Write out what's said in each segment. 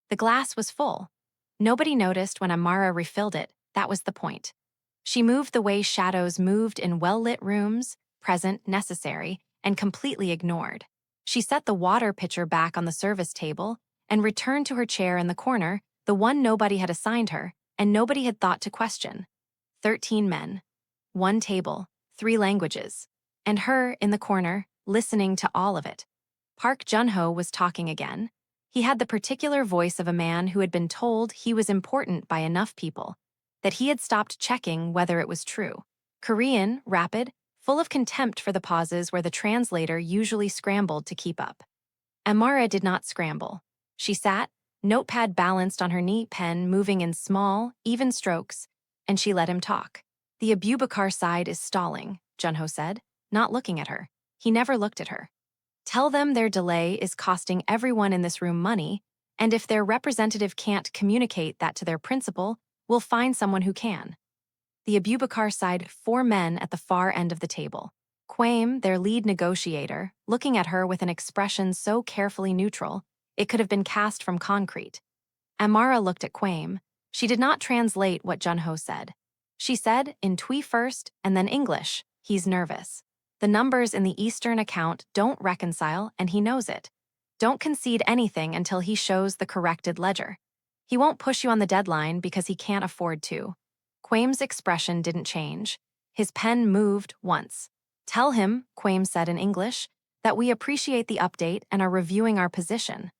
The glass was full. Nobody noticed when Amara refilled it, that was the point. She moved the way shadows moved in well-lit rooms, present, necessary, and completely ignored. She set the water pitcher back on the service table and returned to her chair in the corner, the one nobody had assigned her, and nobody had thought to question. 13 men. One table, 3 languages. And her, in the corner, listening to all of it. Park Jun-ho was talking again. He had the particular voice of a man who had been told he was important by enough people, that he had stopped checking whether it was true. Korean, rapid, full of contempt for the pauses where the translator usually scrambled to keep up. Amara did not scramble. She sat, notepad balanced on her knee, pen moving in small, even strokes, and she let him talk. The Abubakar side is stalling, Junho said, not looking at her. He never looked at her. Tell them their delay is costing everyone in this room money, and if their representative can't communicate that to their principal, we'll find someone who can. The Abubakar side 4 men at the far end of the table. Quaim, their lead negotiator, looking at her with an expression so carefully neutral, it could have been cast from concrete. Amara looked at Quaim. She did not translate what Junho said. She said, in Twi first and then English, he's nervous. The numbers in the Eastern account don't reconcile, and he knows it. Don't concede anything until he shows the corrected ledger. He won't push you on the deadline because he can't afford to. Quaim's expression didn't change. His pen moved once. Tell him, Quaim said in English, that we appreciate the update and are reviewing our position.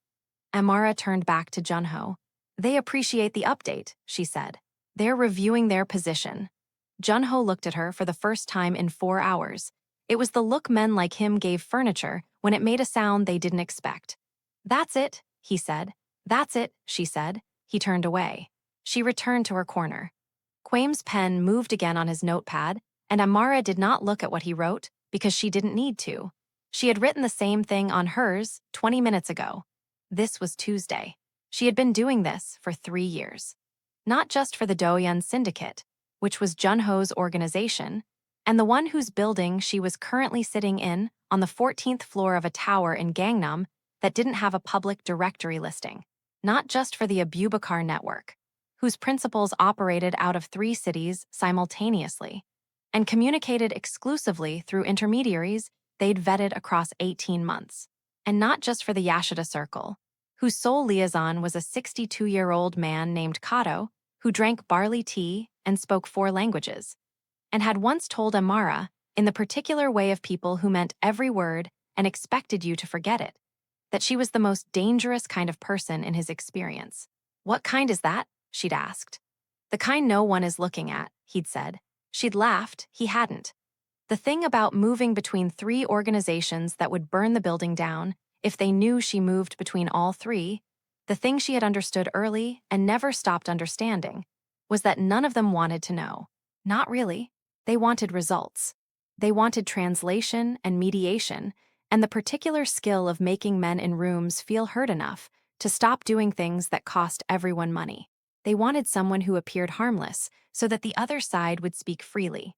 Amara turned back to Junho. They appreciate the update, she said. They're reviewing their position. Junho looked at her for the first time in 4 hours. It was the look men like him gave furniture when it made a sound they didn't expect. That's it, he said. That's it, she said. He turned away. She returned to her corner. Quaim's pen moved again on his notepad, and Amara did not look at what he wrote because she didn't need to. She had written the same thing on hers 20 minutes ago. This was Tuesday. She had been doing this for 3 years. Not just for the Dohyun syndicate, which was Junho's organization, and the one whose building she was currently sitting in on the 14th floor of a tower in Gangnam that didn't have a public directory listing. Not just for the Abubakar network, whose principals operated out of 3 cities simultaneously and communicated exclusively through intermediaries they'd vetted across 18 months. And not just for the Yashida Circle, whose sole liaison was a 62-year-old man named Kato who drank barley tea and spoke 4 languages, and had once told Amara, in the particular way of people who meant every word and expected you to forget it, that she was the most dangerous kind of person in his experience. What kind is that? She'd asked. The kind no one is looking at, he'd said. She'd laughed, he hadn't. The thing about moving between 3 organizations that would burn the building down, if they knew she moved between all 3, the thing she had understood early and never stopped understanding, was that none of them wanted to know. Not really. They wanted results. They wanted translation and mediation, and the particular skill of making men in rooms feel heard enough to stop doing things that cost everyone money. They wanted someone who appeared harmless so that the other side would speak freely.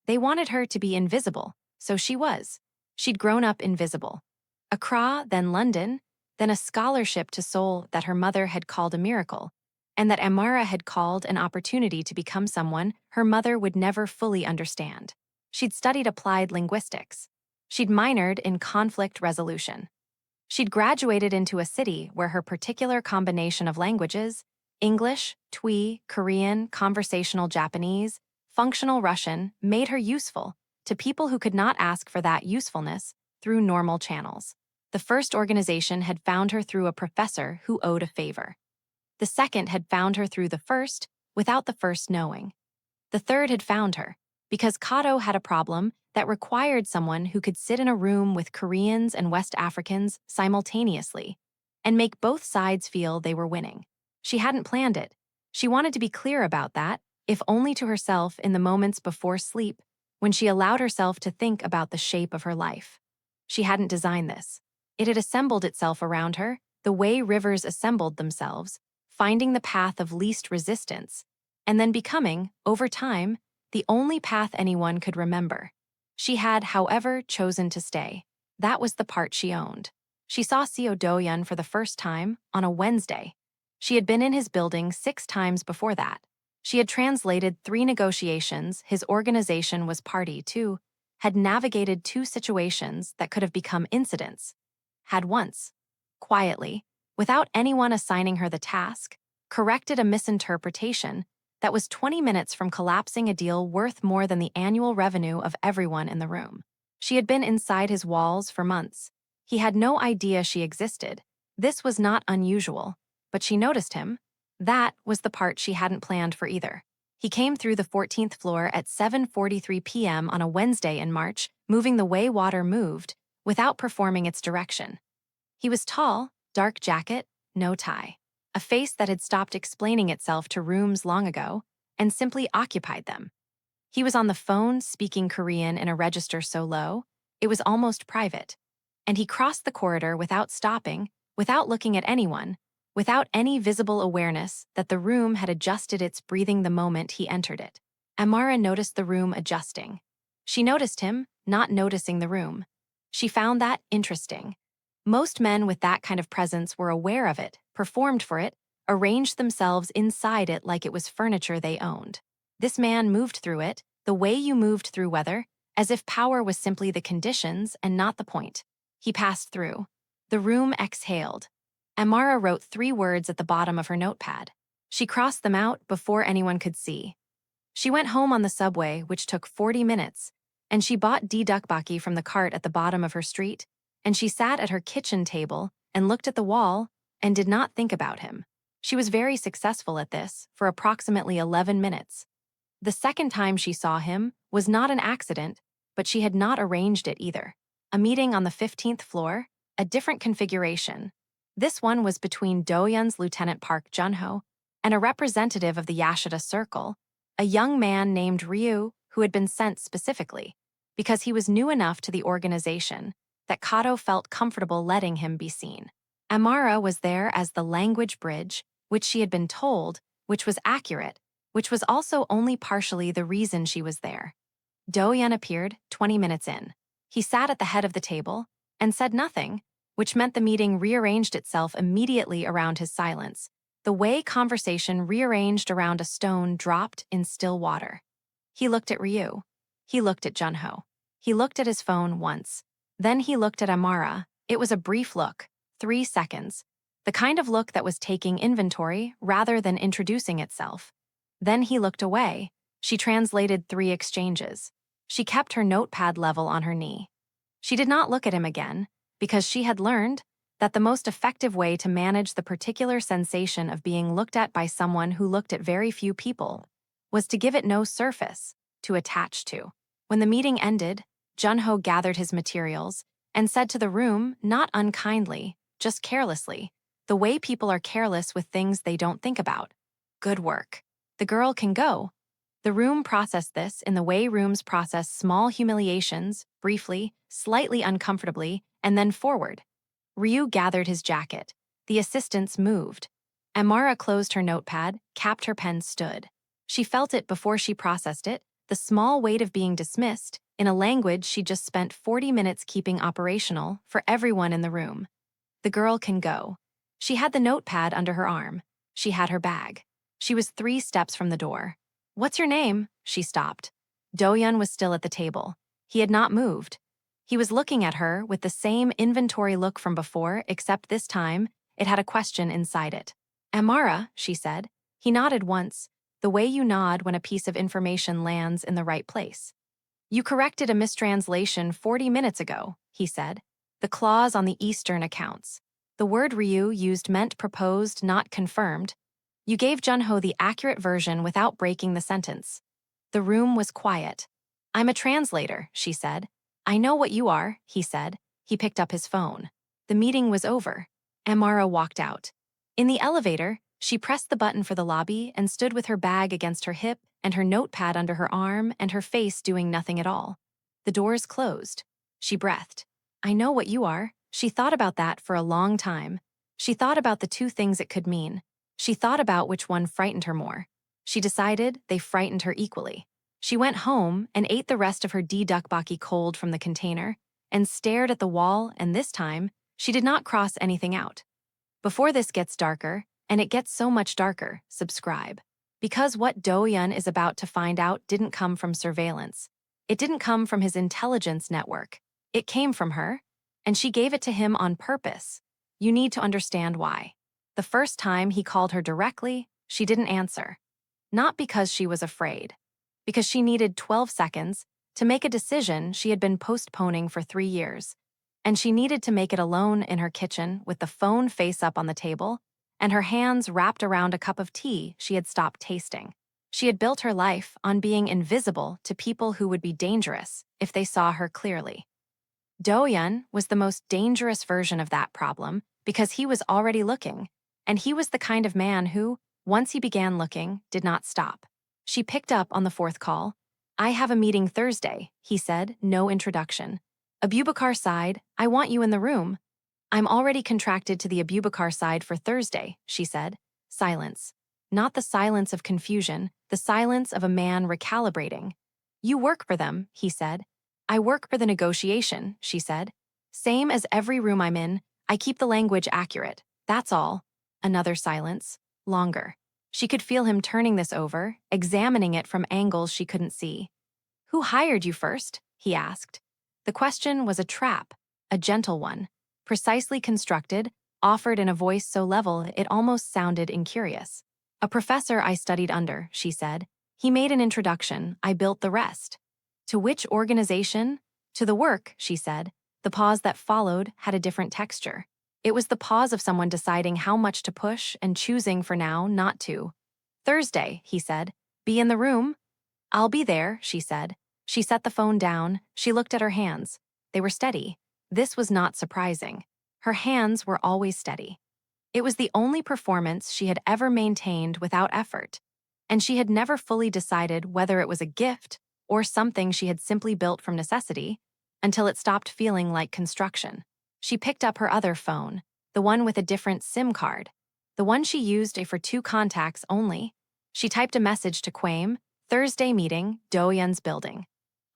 They wanted her to be invisible, so she was. She'd grown up invisible. Accra, then London, then a scholarship to Seoul that her mother had called a miracle, and that Amara had called an opportunity to become someone her mother would never fully understand. She'd studied applied linguistics. She'd minored in conflict resolution. She'd graduated into a city where her particular combination of languages, English, Twi, Korean, conversational Japanese, functional Russian, made her useful to people who could not ask for that usefulness through normal channels. The first organization had found her through a professor who owed a favor. The second had found her through the first, without the first knowing. The third had found her because Kato had a problem that required someone who could sit in a room with Koreans and West Africans simultaneously and make both sides feel they were winning. She hadn't planned it. She wanted to be clear about that, if only to herself in the moments before sleep, when she allowed herself to think about the shape of her life. She hadn't designed this. It had assembled itself around her, the way rivers assembled themselves, finding the path of least resistance, and then becoming, over time, the only path anyone could remember. She had, however, chosen to stay. That was the part she owned. She saw Seo Dohyun for the first time on a Wednesday. She had been in his building 6 times before that. She had translated 3 negotiations his organization was party to, had navigated 2 situations that could have become incidents, had once, quietly, without anyone assigning her the task, corrected a misinterpretation that was 20 minutes from collapsing a deal worth more than the annual revenue of everyone in the room. She had been inside his walls for months. He had no idea she existed. This was not unusual, but she noticed him. That was the part she hadn't planned for either. He came through the 14th floor at 7:43 p.m. on a Wednesday in March, moving the way water moved, without performing its direction. He was tall, dark jacket, no tie. A face that had stopped explaining itself to rooms long ago and simply occupied them. He was on the phone speaking Korean in a register so low, it was almost private. And he crossed the corridor without stopping, without looking at anyone, without any visible awareness that the room had adjusted its breathing the moment he entered it. Amara noticed the room adjusting. She noticed him, not noticing the room. She found that interesting. Most men with that kind of presence were aware of it, performed for it, arranged themselves inside it like it was furniture they owned. This man moved through it, the way you moved through weather, as if power was simply the conditions and not the point. He passed through. The room exhaled. Amara wrote 3 words at the bottom of her notepad. She crossed them out before anyone could see. She went home on the subway, which took 40 minutes, and she bought deedukbaki from the cart at the bottom of her street, and she sat at her kitchen table and looked at the wall and did not think about him. She was very successful at this for approximately 11 minutes. The second time she saw him was not an accident, but she had not arranged it either. A meeting on the 15th floor, a different configuration. This one was between Dohyun's Lieutenant Park Junho and a representative of the Yashida Circle, a young man named Ryu who had been sent specifically because he was new enough to the organization that Kato felt comfortable letting him be seen. Amara was there as the language bridge, which she had been told, which was accurate, which was also only partially the reason she was there. Dohyun appeared 20 minutes in. He sat at the head of the table and said nothing, which meant the meeting rearranged itself immediately around his silence, the way conversation rearranged around a stone dropped in still water. He looked at Ryu. He looked at Junho. He looked at his phone once. Then he looked at Amara. It was a brief look, 3 seconds, the kind of look that was taking inventory rather than introducing itself. Then he looked away. She translated 3 exchanges. She kept her notepad level on her knee. She did not look at him again, because she had learned that the most effective way to manage the particular sensation of being looked at by someone who looked at very few people was to give it no surface to attach to. When the meeting ended, Junho gathered his materials and said to the room, not unkindly, just carelessly, the way people are careless with things they don't think about. Good work. The girl can go. The room processed this in the way rooms process small humiliations, briefly, slightly uncomfortably, and then forward. Ryu gathered his jacket. The assistants moved. Amara closed her notepad, capped her pen, stood. She felt it before she processed it, the small weight of being dismissed, in a language she just spent 40 minutes keeping operational for everyone in the room. The girl can go. She had the notepad under her arm. She had her bag. She was 3 steps from the door. What's your name? She stopped. Dohyun was still at the table. He had not moved. He was looking at her with the same inventory look from before, except this time, it had a question inside it. Amara, she said. He nodded once, the way you nod when a piece of information lands in the right place. You corrected a mistranslation 40 minutes ago, he said. The clause on the Eastern accounts. The word Ryu used meant proposed, not confirmed. You gave Junho the accurate version without breaking the sentence. The room was quiet. I'm a translator, she said. I know what you are, he said. He picked up his phone. The meeting was over. Amara walked out. In the elevator, she pressed the button for the lobby and stood with her bag against her hip and her notepad under her arm and her face doing nothing at all. The doors closed. She breathed. I know what you are. She thought about that for a long time. She thought about the 2 things it could mean. She thought about which one frightened her more. She decided they frightened her equally. She went home and ate the rest of her deedukbaki cold from the container and stared at the wall, and this time, she did not cross anything out. Before this gets darker, And it gets so much darker, subscribe. Because what Dohyun is about to find out didn't come from surveillance. It didn't come from his intelligence network. It came from her, and she gave it to him on purpose. You need to understand why. The first time he called her directly, she didn't answer. Not because she was afraid. Because she needed 12 seconds to make a decision she had been postponing for 3 years. And she needed to make it alone in her kitchen with the phone face up on the table and her hands wrapped around a cup of tea she had stopped tasting. She had built her life on being invisible to people who would be dangerous if they saw her clearly. Dohyun was the most dangerous version of that problem because he was already looking, and he was the kind of man who, once he began looking, did not stop. She picked up on the fourth call. I have a meeting Thursday, he said, no introduction. Abubakar sighed, I want you in the room. I'm already contracted to the Abubakar side for Thursday, she said. Silence. Not the silence of confusion, the silence of a man recalibrating. You work for them, he said. I work for the negotiation, she said. Same as every room I'm in, I keep the language accurate. That's all. Another silence. Longer. She could feel him turning this over, examining it from angles she couldn't see. Who hired you first? He asked. The question was a trap, a gentle one. Precisely constructed, offered in a voice so level it almost sounded incurious. A professor I studied under, she said. He made an introduction, I built the rest. To which organization? To the work, she said. The pause that followed had a different texture. It was the pause of someone deciding how much to push and choosing for now not to. Thursday, he said. Be in the room? I'll be there, she said. She set the phone down, she looked at her hands. They were steady. This was not surprising. Her hands were always steady. It was the only performance she had ever maintained without effort, and she had never fully decided whether it was a gift or something she had simply built from necessity until it stopped feeling like construction. She picked up her other phone, the one with a different SIM card, the one she used for 2 contacts only. She typed a message to Kwame, Thursday meeting, Dohyun's building.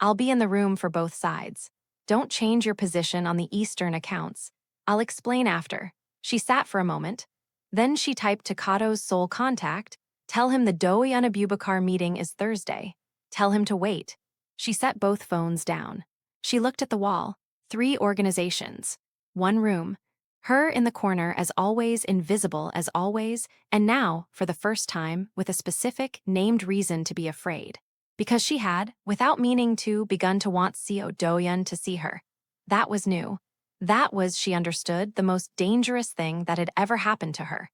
I'll be in the room for both sides. Don't change your position on the Eastern accounts. I'll explain after. She sat for a moment. Then she typed to Kato's sole contact, tell him the Dohyun Abubakar meeting is Thursday. Tell him to wait. She set both phones down. She looked at the wall. 3 organizations. 1 room. Her in the corner as always, invisible as always, and now, for the first time, with a specific, named reason to be afraid. Because she had, without meaning to, begun to want Seo Dohyun to see her. That was new. That was, she understood, the most dangerous thing that had ever happened to her.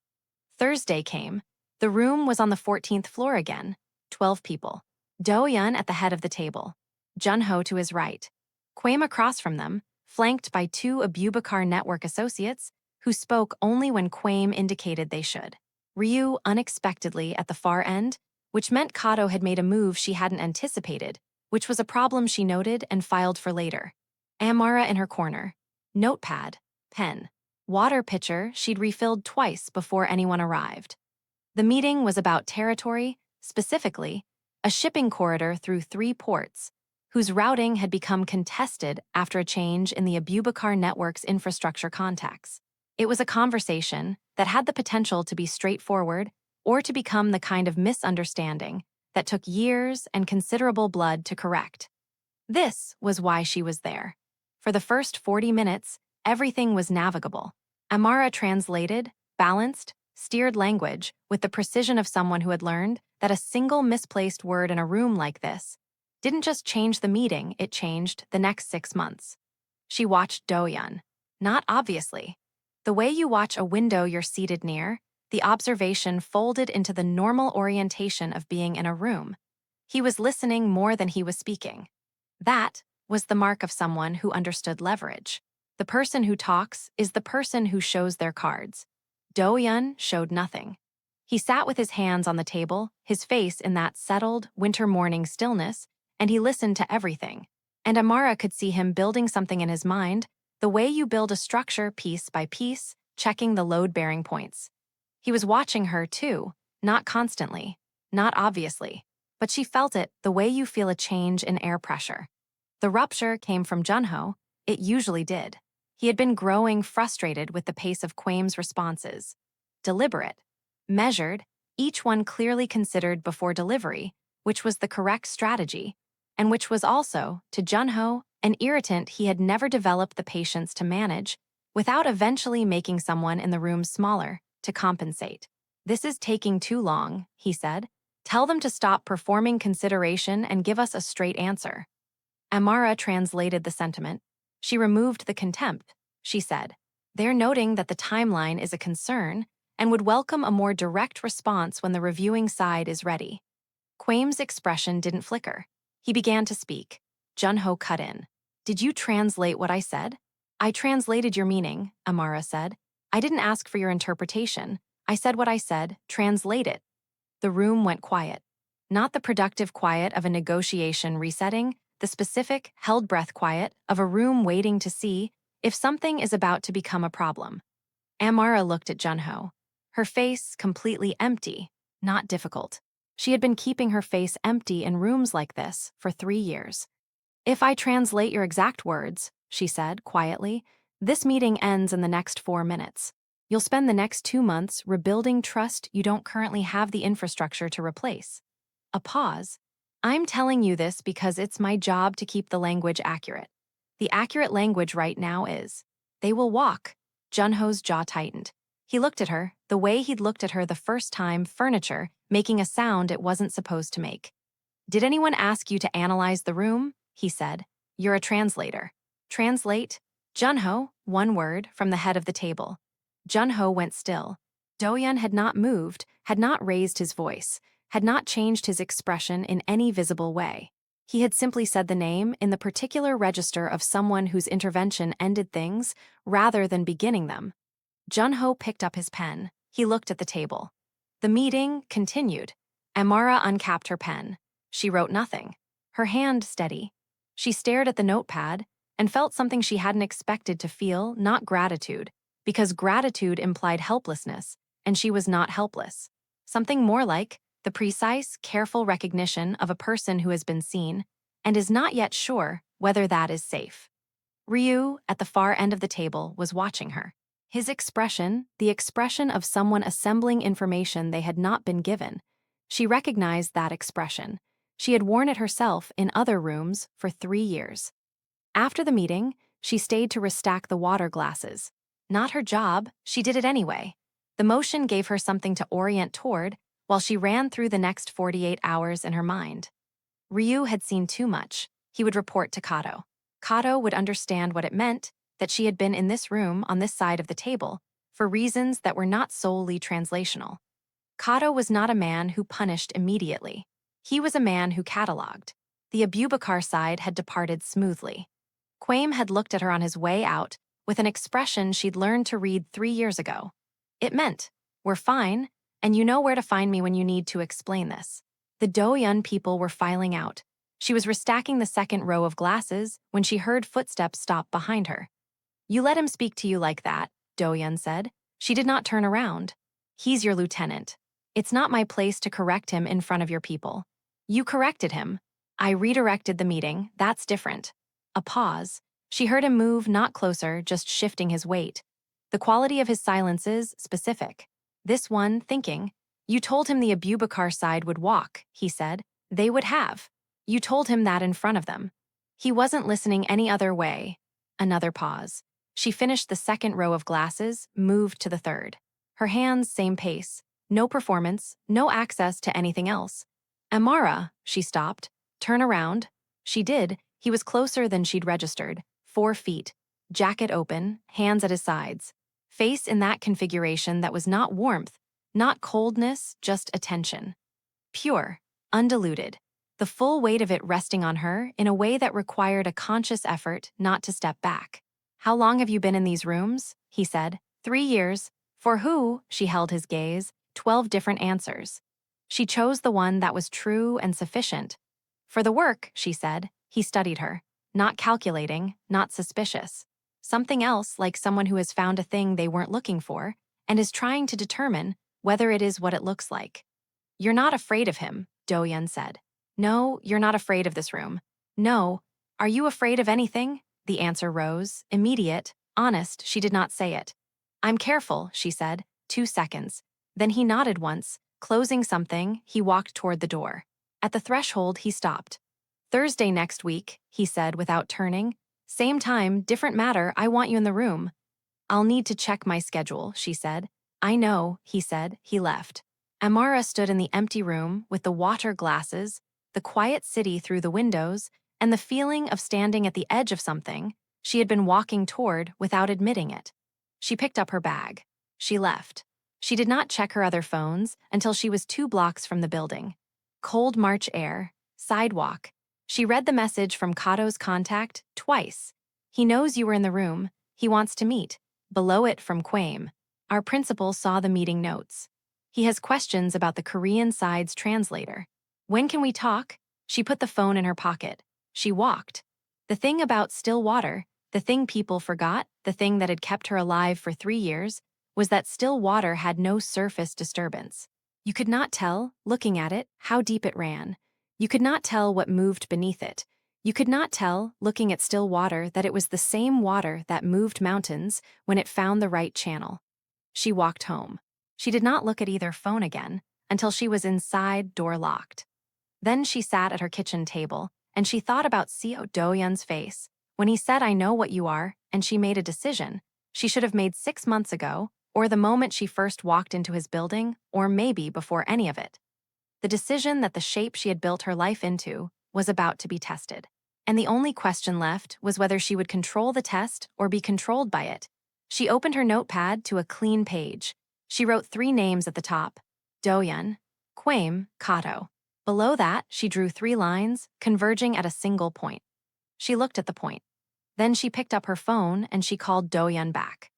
Thursday came. The room was on the 14th floor again. 12 people. Dohyun at the head of the table. Junho to his right. Kwame across from them, flanked by 2 Abubakar network associates who spoke only when Kwame indicated they should. Ryu unexpectedly at the far end, which meant Kato had made a move she hadn't anticipated, which was a problem she noted and filed for later. Amara in her corner. Notepad, pen, water pitcher she'd refilled twice before anyone arrived. The meeting was about territory, specifically, a shipping corridor through 3 ports, whose routing had become contested after a change in the Abubakar network's infrastructure contacts. It was a conversation that had the potential to be straightforward or to become the kind of misunderstanding that took years and considerable blood to correct. This was why she was there. For the first 40 minutes, everything was navigable. Amara translated, balanced, steered language with the precision of someone who had learned that a single misplaced word in a room like this didn't just change the meeting, it changed the next 6 months. She watched Dohyun. Not obviously. The way you watch a window you're seated near, the observation folded into the normal orientation of being in a room. He was listening more than he was speaking. That was the mark of someone who understood leverage. The person who talks is the person who shows their cards. Dohyun showed nothing. He sat with his hands on the table, his face in that settled, winter morning stillness, and he listened to everything. And Amara could see him building something in his mind, the way you build a structure piece by piece, checking the load-bearing points. He was watching her, too, not constantly, not obviously, but she felt it the way you feel a change in air pressure. The rupture came from Junho, it usually did. He had been growing frustrated with the pace of Kwame's responses. Deliberate. measured, each one clearly considered before delivery, which was the correct strategy, and which was also, to Junho, an irritant he had never developed the patience to manage, without eventually making someone in the room smaller, to compensate. "This is taking too long," he said. "Tell them to stop performing consideration and give us a straight answer." Amara translated the sentiment. She removed the contempt. She said, "They're noting that the timeline is a concern and would welcome a more direct response when the reviewing side is ready." Quame's expression didn't flicker. He began to speak. Junho cut in. "Did you translate what I said?" "I translated your meaning," Amara said. "I didn't ask for your interpretation. I said what I said. Translate it." The room went quiet. Not the productive quiet of a negotiation resetting, the specific, held breath quiet of a room waiting to see if something is about to become a problem. Amara looked at Junho. Her face completely empty, not difficult. She had been keeping her face empty in rooms like this for 3 years. "If I translate your exact words," she said quietly, "this meeting ends in the next 4 minutes. You'll spend the next 2 months rebuilding trust you don't currently have the infrastructure to replace." A pause. "I'm telling you this because it's my job to keep the language accurate. The accurate language right now is, they will walk." Junho's jaw tightened. He looked at her, the way he'd looked at her the first time, furniture, making a sound it wasn't supposed to make. "Did anyone ask you to analyze the room?" he said. "You're a translator." "Translate?" "Junho," one word from the head of the table. Junho went still. Dohyun had not moved, had not raised his voice, had not changed his expression in any visible way. He had simply said the name in the particular register of someone whose intervention ended things rather than beginning them. Junho picked up his pen. He looked at the table. The meeting continued. Amara uncapped her pen. She wrote nothing. Her hand steady. She stared at the notepad and felt something she hadn't expected to feel, not gratitude, because gratitude implied helplessness, and she was not helpless. Something more like the precise, careful recognition of a person who has been seen and is not yet sure whether that is safe. Ryu, at the far end of the table, was watching her. His expression, the expression of someone assembling information they had not been given. She recognized that expression. She had worn it herself in other rooms for 3 years. After the meeting, she stayed to restack the water glasses. Not her job, she did it anyway. The motion gave her something to orient toward while she ran through the next 48 hours in her mind. Ryu had seen too much. He would report to Kato. Kato would understand what it meant that she had been in this room on this side of the table for reasons that were not solely translational. Kato was not a man who punished immediately. He was a man who cataloged. The Abubakar side had departed smoothly. Quame had looked at her on his way out with an expression she'd learned to read 3 years ago. It meant, "We're fine, and you know where to find me when you need to explain this." The Dohyun people were filing out. She was restacking the second row of glasses when she heard footsteps stop behind her. "You let him speak to you like that," Dohyun said. She did not turn around. "He's your lieutenant. It's not my place to correct him in front of your people." "You corrected him." "I redirected the meeting, that's different." A pause. She heard him move, not closer, just shifting his weight. The quality of his silences, specific. This one, thinking. "You told him the Abubakar side would walk," he said. "They would have. You told him that in front of them. He wasn't listening any other way." Another pause. She finished the second row of glasses, moved to the third. Her hands, same pace. No performance, no access to anything else. "Amara," she stopped. "Turn around." She did. He was closer than she'd registered. 4 feet. Jacket open, hands at his sides. Face in that configuration that was not warmth, not coldness, just attention. Pure, undiluted. The full weight of it resting on her in a way that required a conscious effort not to step back. "How long have you been in these rooms?" he said. 3 years. For who? She held his gaze. 12 different answers. She chose the one that was true and sufficient. "For the work," she said. He studied her. Not calculating, not suspicious. Something else, like someone who has found a thing they weren't looking for and is trying to determine whether it is what it looks like. "You're not afraid of him," Dohyun said. "No, you're not afraid of this room." "No. Are you afraid of anything?" The answer rose, immediate, honest. She did not say it. "I'm careful," she said. 2 seconds. Then he nodded once, closing something. He walked toward the door. At the threshold, he stopped. Thursday next week, he said without turning. Same time, different matter, I want you in the room. I'll need to check my schedule, she said. I know, he said. He left. Amara stood in the empty room with the water glasses, the quiet city through the windows, and the feeling of standing at the edge of something she had been walking toward without admitting it. She picked up her bag. She left. She did not check her other phones until she was 2 blocks from the building. Cold March air, sidewalk. She read the message from Kato's contact twice. He knows you were in the room. He wants to meet. Below it from Kwame. Our principal saw the meeting notes. He has questions about the Korean side's translator. When can we talk? She put the phone in her pocket. She walked. The thing about still water, the thing people forgot, the thing that had kept her alive for 3 years, was that still water had no surface disturbance. You could not tell, looking at it, how deep it ran. You could not tell what moved beneath it. You could not tell, looking at still water, that it was the same water that moved mountains when it found the right channel. She walked home. She did not look at either phone again until she was inside, door locked. Then she sat at her kitchen table, and she thought about Seo Dohyun's face. When he said, I know what you are, and she made a decision she should have made 6 months ago, or the moment she first walked into his building, or maybe before any of it. The decision that the shape she had built her life into was about to be tested. And the only question left was whether she would control the test or be controlled by it. She opened her notepad to a clean page. She wrote 3 names at the top: Dohyun, Kwame, Kato. Below that, she drew 3 lines, converging at a single point. She looked at the point. Then she picked up her phone and she called Dohyun back.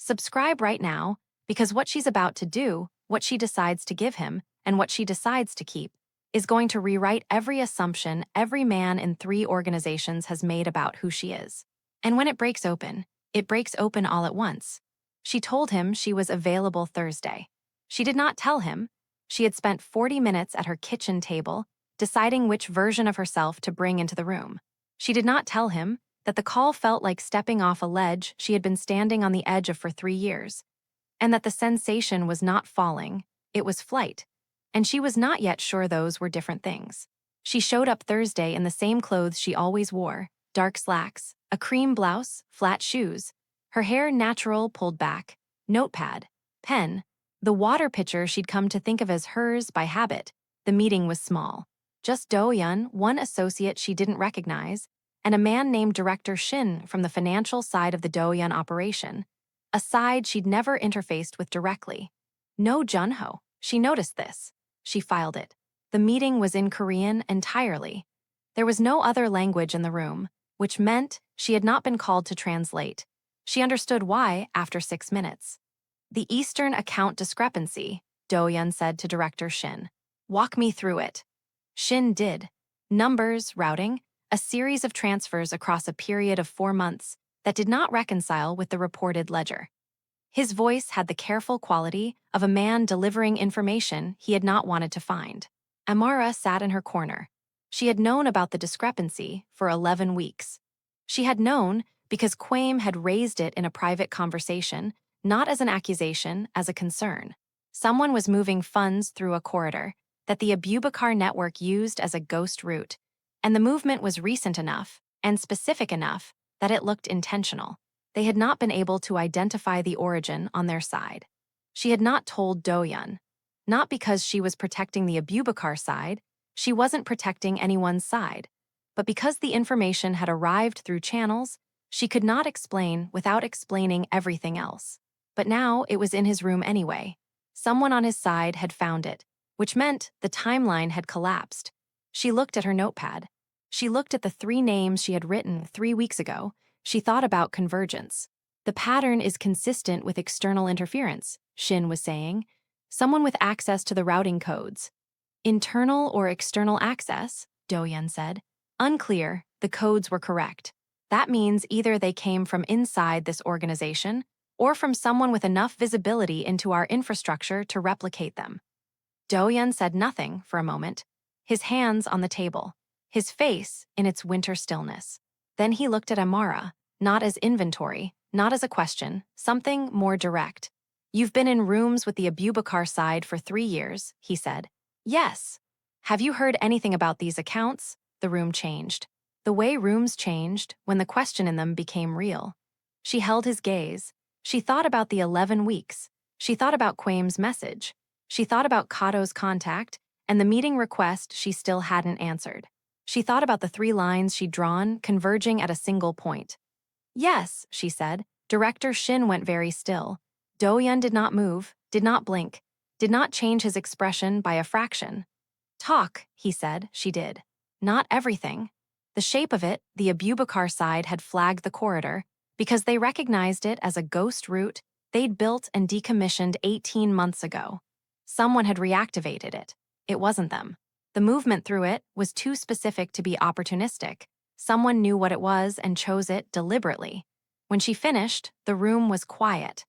Subscribe right now, because what she's about to do, what she decides to give him, and what she decides to keep, is going to rewrite every assumption every man in 3 organizations has made about who she is. And when it breaks open all at once. She told him she was available Thursday. She did not tell him she had spent 40 minutes at her kitchen table deciding which version of herself to bring into the room. She did not tell him that the call felt like stepping off a ledge she had been standing on the edge of for 3 years, and that the sensation was not falling, it was flight, and she was not yet sure those were different things. She showed up Thursday in the same clothes she always wore, dark slacks, a cream blouse, flat shoes, her hair natural pulled back, notepad, pen, the water pitcher she'd come to think of as hers by habit. The meeting was small. Just Dohyun, one associate she didn't recognize, and a man named Director Shin from the financial side of the Dohyun operation, a side she'd never interfaced with directly. No Junho. She noticed this. She filed it. The meeting was in Korean entirely. There was no other language in the room, which meant she had not been called to translate. She understood why after 6 minutes. The Eastern account discrepancy, Dohyun said to Director Shin. Walk me through it. Shin did. Numbers, routing, a series of transfers across a period of 4 months that did not reconcile with the reported ledger. His voice had the careful quality of a man delivering information he had not wanted to find. Amara sat in her corner. She had known about the discrepancy for 11 weeks. She had known because Kwame had raised it in a private conversation, not as an accusation, as a concern. Someone was moving funds through a corridor that the AMBW network used as a ghost route, and the movement was recent enough and specific enough that it looked intentional. They had not been able to identify the origin on their side. She had not told Dohyun. Not because she was protecting the AMBW side, she wasn't protecting anyone's side, but because the information had arrived through channels she could not explain without explaining everything else. But now it was in his room anyway. Someone on his side had found it, which meant the timeline had collapsed. She looked at her notepad. She looked at the 3 names she had written 3 weeks ago. She thought about convergence. The pattern is consistent with external interference, Shin was saying. Someone with access to the routing codes. Internal or external access, Dohyun said. Unclear, the codes were correct. That means either they came from inside this organization or from someone with enough visibility into our infrastructure to replicate them. Dohyun said nothing for a moment, his hands on the table, his face in its winter stillness. Then he looked at Amara, not as inventory, not as a question, something more direct. You've been in rooms with the Abubakar side for 3 years, he said. Yes. Have you heard anything about these accounts? The room changed. The way rooms changed when the question in them became real. She held his gaze. She thought about the 11 weeks. She thought about Quame's message. She thought about Kato's contact and the meeting request she still hadn't answered. She thought about the 3 lines she'd drawn converging at a single point. Yes, she said. Director Shin went very still. Dohyun did not move, did not blink, did not change his expression by a fraction. Talk, he said. She did. Not everything. The shape of it, the Abubakar side had flagged the corridor because they recognized it as a ghost route they'd built and decommissioned 18 months ago. Someone had reactivated it. It wasn't them. The movement through it was too specific to be opportunistic. Someone knew what it was and chose it deliberately. When she finished, the room was quiet.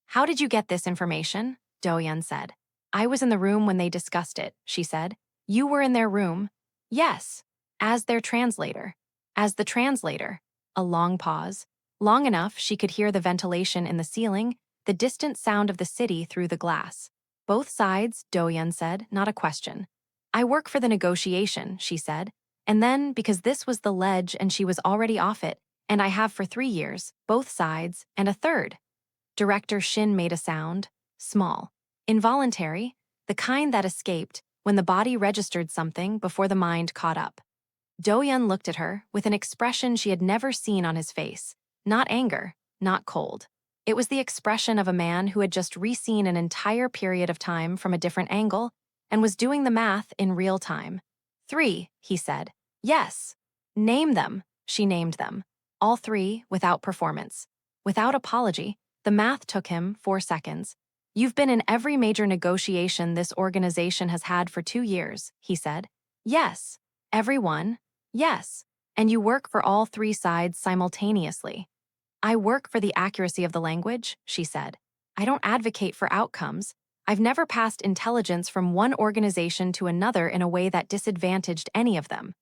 How did you get this information? Dohyun said. I was in the room when they discussed it, she said. You were in their room? Yes. As their translator. As the translator. A long pause. Long enough she could hear the ventilation in the ceiling, the distant sound of the city through the glass. Both sides, Dohyun said, not a question. I work for the negotiation, she said. And then, because this was the ledge and she was already off it, and I have for 3 years, both sides, and a third. Director Shin made a sound, small, involuntary, the kind that escaped when the body registered something before the mind caught up. Dohyun looked at her with an expression she had never seen on his face, not anger, not cold. It was the expression of a man who had just re-seen an entire period of time from a different angle and was doing the math in real time. 3, he said. Yes. Name them. She named them. All 3, without performance. Without apology, the math took him 4 seconds. You've been in every major negotiation this organization has had for 2 years, he said. Yes. Every one? Yes. And you work for all 3 sides simultaneously. I work for the accuracy of the language, she said. I don't advocate for outcomes. I've never passed intelligence from one organization to another in a way that disadvantaged any of them.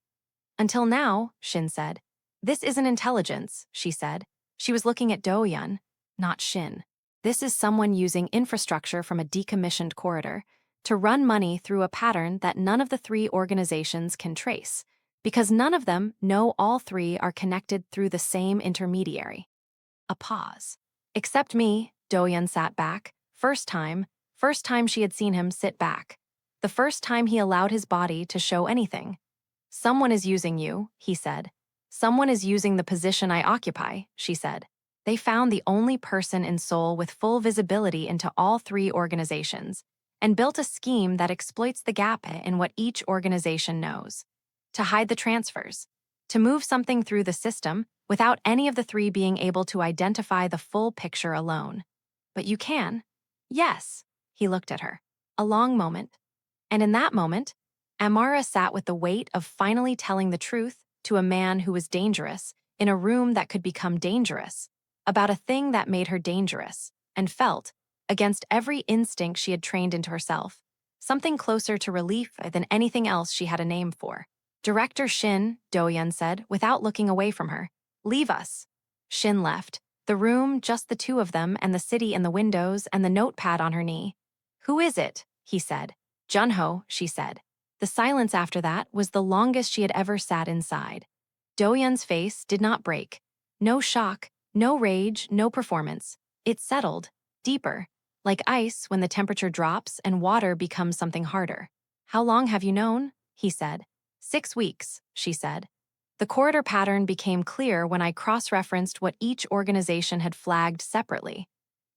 Until now, Shin said. This isn't intelligence, she said. She was looking at Dohyun, not Shin. This is someone using infrastructure from a decommissioned corridor to run money through a pattern that none of the 3 organizations can trace, because none of them know all 3 are connected through the same intermediary. A pause. Except me, Dohyun sat back. First time she had seen him sit back. The first time he allowed his body to show anything. Someone is using you, he said. Someone is using the position I occupy, she said. They found the only person in Seoul with full visibility into all 3 organizations and built a scheme that exploits the gap in what each organization knows. To hide the transfers. To move something through the system without any of the 3 being able to identify the full picture alone. But you can. Yes. He looked at her. A long moment. And in that moment, Amara sat with the weight of finally telling the truth to a man who was dangerous in a room that could become dangerous, about a thing that made her dangerous, and felt, against every instinct she had trained into herself, something closer to relief than anything else she had a name for. Director Shin, Dohyun said, without looking away from her. Leave us. Shin left. The room, just the 2 of them, and the city in the windows, and the notepad on her knee. Who is it? He said. Junho, she said. The silence after that was the longest she had ever sat inside. Dohyun's face did not break. No shock, no rage, no performance. It settled, deeper, like ice when the temperature drops and water becomes something harder. How long have you known? He said. 6 weeks, she said. The corridor pattern became clear when I cross-referenced what each organization had flagged separately.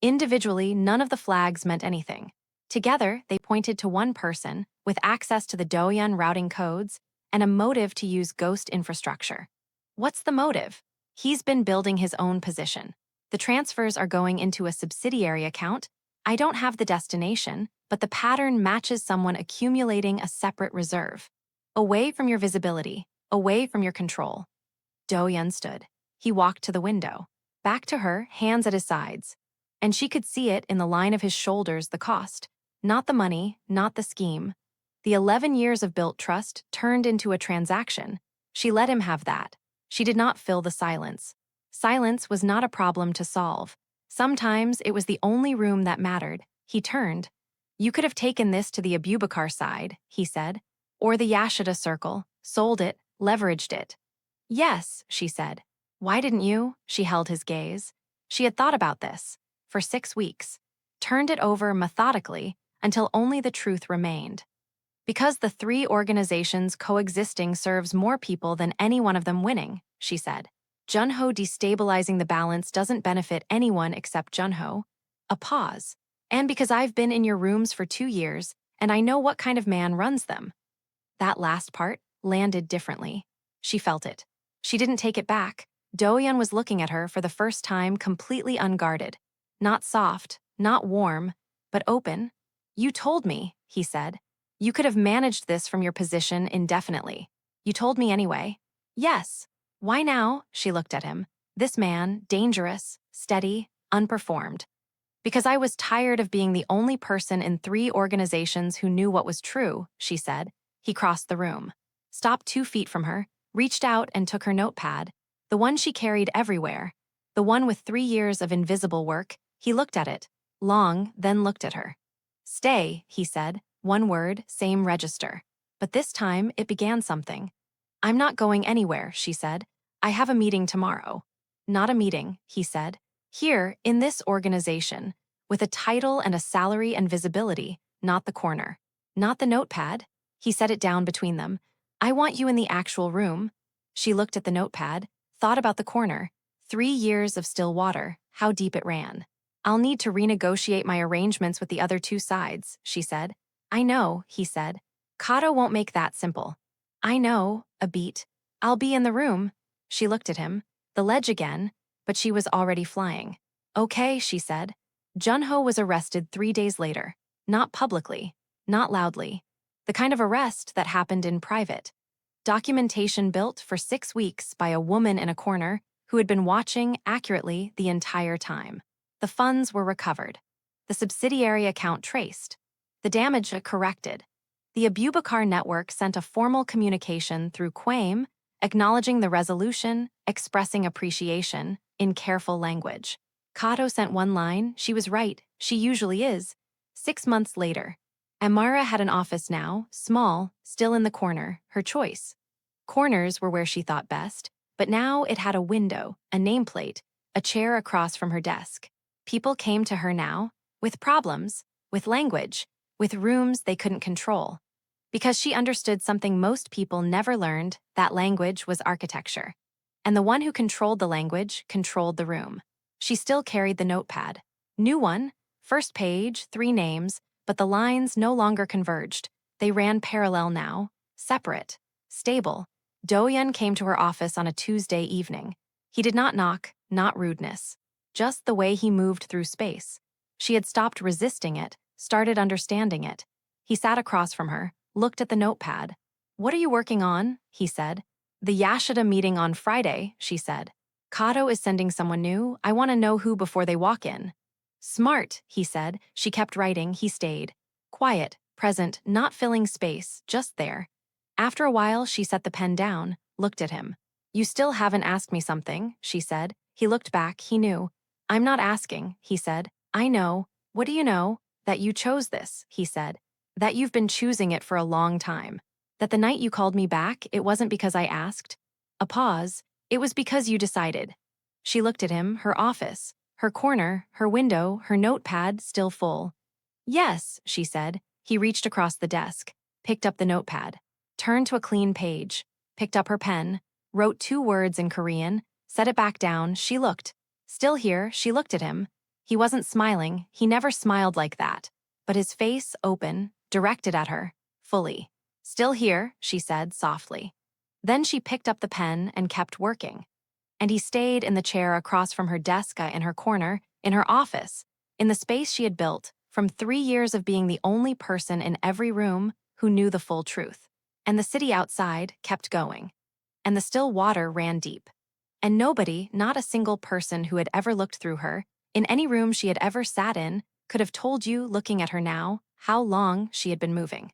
Individually, none of the flags meant anything. Together, they pointed to one person, with access to the Dohyun routing codes, and a motive to use ghost infrastructure. What's the motive? He's been building his own position. The transfers are going into a subsidiary account. I don't have the destination, but the pattern matches someone accumulating a separate reserve. Away from your visibility, away from your control. Dohyun stood. He walked to the window. Back to her, hands at his sides. And she could see it in the line of his shoulders, the cost. Not the money, not the scheme. The 11 years of built trust turned into a transaction. She let him have that. She did not fill the silence. Silence was not a problem to solve. Sometimes it was the only room that mattered. He turned. You could have taken this to the Abubakar side, he said, or the Yashida circle, sold it, leveraged it. Yes, she said. Why didn't you? She held his gaze. She had thought about this for 6 weeks, turned it over methodically until only the truth remained. Because the three organizations coexisting serves more people than any one of them winning, she said. Junho destabilizing the balance doesn't benefit anyone except Junho. A pause. And because I've been in your rooms for 2 years, and I know what kind of man runs them. That last part landed differently. She felt it. She didn't take it back. Dohyun was looking at her for the first time completely unguarded. Not soft, not warm, but open. You told me, he said. You could have managed this from your position indefinitely. You told me anyway. Yes. Why now? She looked at him. This man, dangerous, steady, unperformed. Because I was tired of being the only person in 3 organizations who knew what was true, she said. He crossed the room, stopped 2 feet from her, reached out and took her notepad, the one she carried everywhere, the one with 3 years of invisible work. He looked at it, long, then looked at her. Stay, he said, 1 word, same register. But this time, it began something. I'm not going anywhere, she said. I have a meeting tomorrow. Not a meeting, he said. Here, in this organization, with a title and a salary and visibility, not the corner. Not the notepad. He set it down between them. I want you in the actual room. She looked at the notepad, thought about the corner. 3 years of still water, how deep it ran. I'll need to renegotiate my arrangements with the other 2 sides, she said. I know, he said. Kato won't make that simple. I know, a beat. I'll be in the room. She looked at him, the ledge again, but she was already flying. Okay, she said. Junho was arrested 3 days later. Not publicly, not loudly. The kind of arrest that happened in private. Documentation built for 6 weeks by a woman in a corner who had been watching accurately the entire time. The funds were recovered. The subsidiary account traced. The damage corrected. The Abubakar network sent a formal communication through Quaim, acknowledging the resolution, expressing appreciation, in careful language. Kato sent 1 line, she was right, she usually is. 6 months later. Amara had an office now, small, still in the corner, her choice. Corners were where she thought best, but now it had a window, a nameplate, a chair across from her desk. People came to her now, with problems, with language, with rooms they couldn't control. Because she understood something most people never learned, that language was architecture. And the one who controlled the language controlled the room. She still carried the notepad. New one, first page, 3 names, but the lines no longer converged. They ran parallel now, separate, stable. Dohyun came to her office on a Tuesday evening. He did not knock, not rudeness. Just the way he moved through space. She had stopped resisting it, started understanding it. He sat across from her, looked at the notepad. What are you working on? He said. The Yashida meeting on Friday, she said. Kato is sending someone new. I want to know who before they walk in. Smart, he said. She kept writing, he stayed. Quiet, present, not filling space, just there. After a while, she set the pen down, looked at him. You still haven't asked me something, she said. He looked back, he knew. I'm not asking, he said. I know. What do you know? That you chose this, he said. That you've been choosing it for a long time. That the night you called me back, it wasn't because I asked. A pause. It was because you decided. She looked at him, her office, her corner, her window, her notepad still full. Yes, she said. He reached across the desk, picked up the notepad, turned to a clean page, picked up her pen, wrote 2 words in Korean, set it back down. She looked. Still here, she looked at him. He wasn't smiling, he never smiled like that. But his face, open, directed at her, fully. Still here, she said softly. Then she picked up the pen and kept working. And he stayed in the chair across from her desk in her corner, in her office, in the space she had built, from 3 years of being the only person in every room who knew the full truth. And the city outside kept going. And the still water ran deep. And nobody, not a single person who had ever looked through her, in any room she had ever sat in, could have told you, looking at her now, how long she had been moving.